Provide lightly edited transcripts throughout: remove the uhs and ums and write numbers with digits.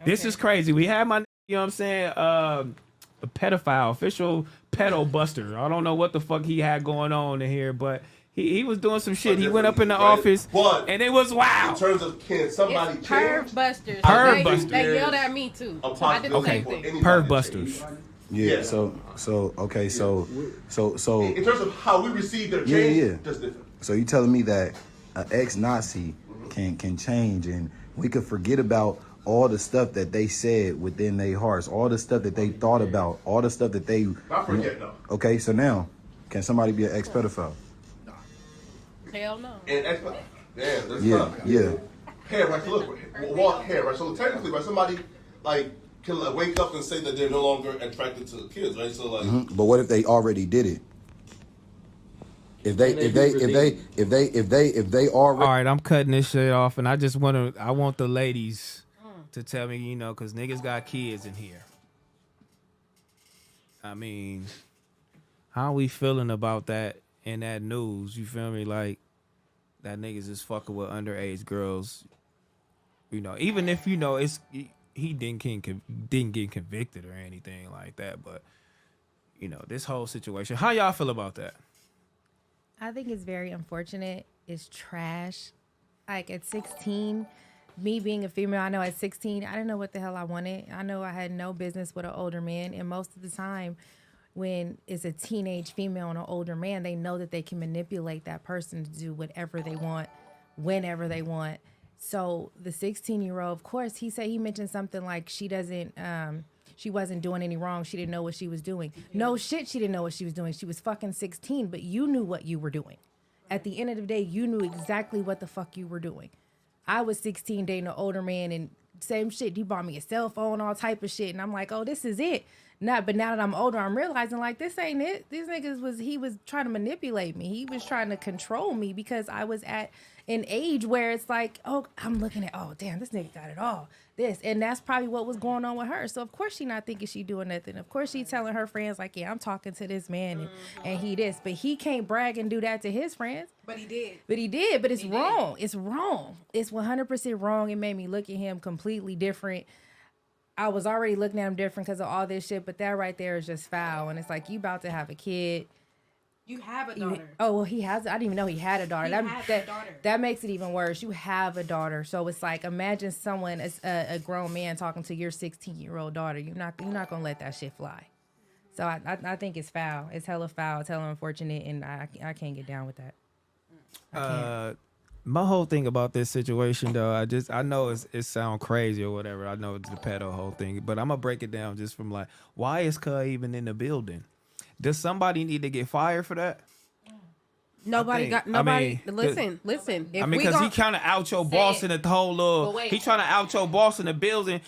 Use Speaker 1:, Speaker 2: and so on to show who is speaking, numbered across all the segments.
Speaker 1: This is crazy. We had my, you know what I'm saying, a pedophile, official Pervbusters. I don't know what the fuck he had going on in here, but he was doing some shit. He went up in the office, and it was wild.
Speaker 2: In terms of can somebody change?
Speaker 3: Pervbusters.
Speaker 1: Pervbusters.
Speaker 3: They yelled at me too. So I did the same thing.
Speaker 1: Pervbusters.
Speaker 4: Yeah. So okay. So
Speaker 2: in terms of how we receive their change, that's different.
Speaker 4: So you telling me that an ex-Nazi can change, and we could forget about all the stuff that they said within their hearts, all the stuff that they thought about, all the stuff that they.
Speaker 2: I forget though.
Speaker 4: Okay, so now, can somebody be an ex-pedophile?
Speaker 3: Hell no.
Speaker 2: And that's tough.
Speaker 4: Yeah.
Speaker 2: Hair, right? So look, walk hair, right? So technically, right, somebody like can wake up and say that they're no longer attracted to kids, right? So like,
Speaker 4: But what if they already did it? If they already.
Speaker 1: All right, I'm cutting this shit off, and I want the ladies to tell me, you know, because niggas got kids in here. I mean, how we feeling about that in that news? You feel me? Like, that niggas is fucking with underage girls. You know, even if, you know, he didn't get convicted or anything like that, but, you know, this whole situation. How y'all feel about that?
Speaker 5: I think it's very unfortunate. It's trash. Like, at 16, me being a female, I know at 16, I didn't know what the hell I wanted. I know I had no business with an older man. And most of the time, when it's a teenage female and an older man, they know that they can manipulate that person to do whatever they want, whenever they want. So the 16-year-old, of course, he mentioned something like she wasn't doing any wrong. She didn't know what she was doing. No shit, she didn't know what she was doing. She was fucking 16, but you knew what you were doing. At the end of the day, you knew exactly what the fuck you were doing. I was 16 dating an older man, and same shit. He bought me a cell phone, all type of shit. And I'm like, oh, this is it. But now that I'm older, I'm realizing, like, this ain't it. These niggas he was trying to manipulate me. He was trying to control me because I was at an age where it's like, oh, I'm looking at, oh, damn, this nigga got it all. This. And that's probably what was going on with her. So, of course, she not thinking she doing nothing. Of course, she telling her friends, like, yeah, I'm talking to this man and he this. But he can't brag and do that to his friends.
Speaker 3: But he did.
Speaker 5: But it's wrong. It's wrong. It's 100% wrong. It made me look at him completely different. I was already looking at him different because of all this shit, but that right there is just foul. And it's like, you about to have a kid.
Speaker 3: You have a daughter.
Speaker 5: Well, he has. I didn't even know he had a daughter.
Speaker 3: He has a daughter.
Speaker 5: That makes it even worse. You have a daughter. So it's like, imagine someone, a grown man talking to your 16-year-old daughter. You're not going to let that shit fly. So I think it's foul. It's hella foul. It's hella unfortunate, and I can't get down with that.
Speaker 1: My whole thing about this situation, though, I know it sound crazy or whatever. I know it's the pedo whole thing, but I'm gonna break it down just from like, why is Cuz even in the building? Does somebody need to get fired for that?
Speaker 3: Nobody. Listen.
Speaker 1: Because he trying to out your boss in the whole little. He trying to out your boss in the building.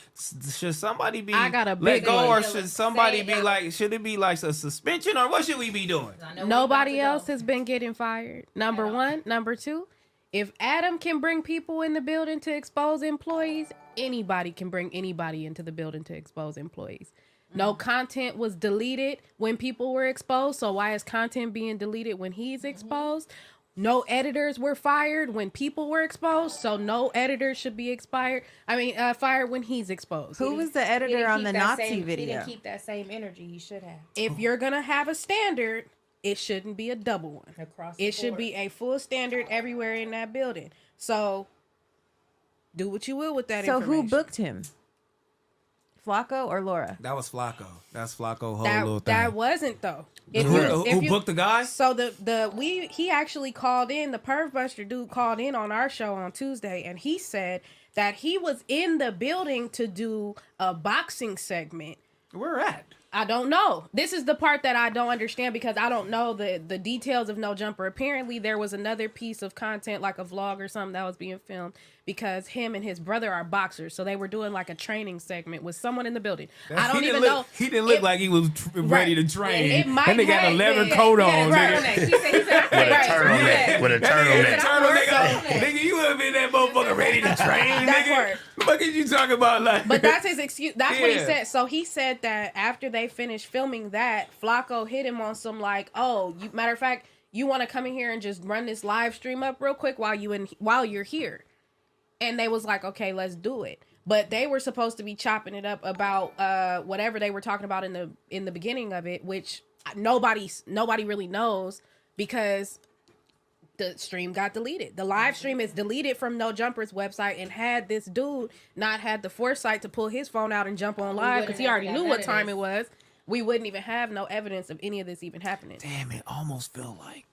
Speaker 1: Should somebody be let go, or should somebody be like? Should it be like a suspension, or what should we be doing?
Speaker 3: Nobody else has been getting fired. Number one. Number two. If Adam can bring people in the building to expose employees, anybody can bring anybody into the building to expose employees. No content was deleted when people were exposed. So why is content being deleted when he's exposed? No editors were fired when people were exposed. So no editors should be fired when he's exposed.
Speaker 6: Who was the editor on the Nazi video?
Speaker 5: He didn't keep that same energy. He should have.
Speaker 3: If you're going to have a standard, it shouldn't be a double one. It should be a full standard everywhere in that building. So do what you will with that information.
Speaker 6: So who booked him? Flacco or Laura?
Speaker 1: That was Flacco. That's Flacco whole little thing.
Speaker 3: That wasn't though.
Speaker 1: Who booked the guy?
Speaker 3: So he actually called in, the Pervbuster dude called in on our show on Tuesday, and he said that he was in the building to do a boxing segment.
Speaker 1: Where at?
Speaker 3: I don't know. This is the part that I don't understand because I don't know the details of No Jumper. Apparently, there was another piece of content, like a vlog or something that was being filmed because him and his brother are boxers. So they were doing like a training segment with someone in the building. I don't even know.
Speaker 1: He didn't look like he was ready to train.
Speaker 3: It might
Speaker 1: and they got a leather coat on.
Speaker 3: He said,
Speaker 7: with a turtleneck.
Speaker 1: Nigga, you would have been that motherfucker ready to train, nigga. What is you talking about? Like,
Speaker 3: but that's his excuse. That's what he said. So he said that after they finished filming that, Flacco hit him on some like, matter of fact, you want to come in here and just run this live stream up real quick while you're here. And they was like, okay, let's do it. But they were supposed to be chopping it up about whatever they were talking about in the beginning of it, which nobody really knows because the stream got deleted. The live stream is deleted from No Jumper's website, and had this dude not had the foresight to pull his phone out and jump on live because he already knew what time it was, we wouldn't even have no evidence of any of this even happening.
Speaker 1: Damn, it almost feel like,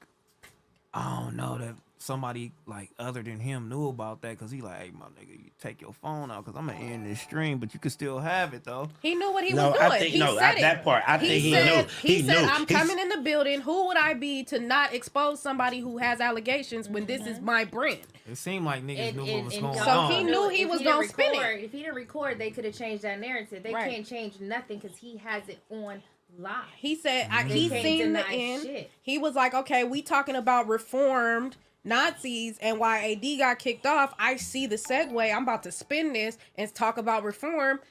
Speaker 1: I don't know, that somebody like other than him knew about that, because he like, hey, my nigga, you take your phone out because I'm going to end this stream, but you can still have it, though.
Speaker 3: He knew what he
Speaker 7: No,
Speaker 3: was doing.
Speaker 7: I think
Speaker 3: He
Speaker 7: no.
Speaker 3: said it.
Speaker 7: That part, I think he knew.
Speaker 3: He said,
Speaker 7: knew.
Speaker 3: I'm coming in the building. Who would I be to not expose somebody who has allegations when this is my brand?
Speaker 1: It seemed like niggas knew what was going
Speaker 3: so
Speaker 1: on.
Speaker 3: he knew he was going to spin it.
Speaker 5: If he didn't record, they could have changed that narrative. They can't change nothing because he has it on live.
Speaker 3: He said
Speaker 5: They
Speaker 3: he
Speaker 5: can't
Speaker 3: seen the
Speaker 5: deny
Speaker 3: end.
Speaker 5: shit.
Speaker 3: He was like, okay, we talking about reformed Nazis and why AD got kicked off. I see the segue. I'm about to spin this and talk about reform.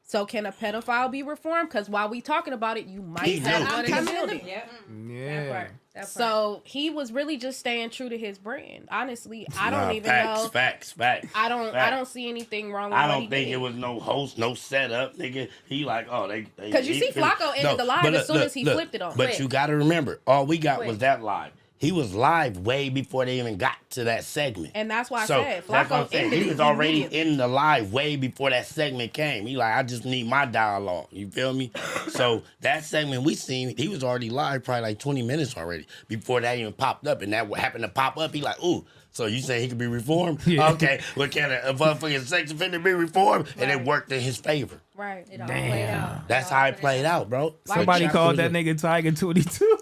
Speaker 3: So can a pedophile be reformed? Because while we talking about it, you might have one in the building.
Speaker 5: Yep.
Speaker 1: Yeah.
Speaker 5: That part.
Speaker 3: So he was really just staying true to his brand. Honestly, I don't even know.
Speaker 7: Facts.
Speaker 3: I don't see anything wrong with
Speaker 7: I
Speaker 3: what
Speaker 7: don't
Speaker 3: he
Speaker 7: think
Speaker 3: did.
Speaker 7: it was no host, no setup, nigga. He like, oh, they
Speaker 3: Because you see Flacco ended the live
Speaker 7: but
Speaker 3: as soon as he flipped it on.
Speaker 7: But you got to remember, all we got was
Speaker 5: Quick.
Speaker 7: that live. He was live way before they even got to that segment.
Speaker 3: And that's why I
Speaker 7: So
Speaker 3: said
Speaker 7: that's what I'm
Speaker 3: Flacco
Speaker 7: saying.
Speaker 3: ended
Speaker 7: He
Speaker 3: it
Speaker 7: was already
Speaker 3: immediately.
Speaker 7: in the live way before that segment came. He like, I just need my dialogue. You feel me? So that segment we seen, he was already live probably like 20 minutes already before that even popped up. And that happened to pop up. He like, ooh. So you saying he could be reformed?
Speaker 1: Yeah.
Speaker 7: Okay. Well, can a motherfucking sex offender be reformed? And it worked in his favor.
Speaker 3: Right.
Speaker 5: It all played out.
Speaker 7: That's how it played out, bro.
Speaker 1: Somebody
Speaker 7: Like,
Speaker 1: called that nigga Tiger 22.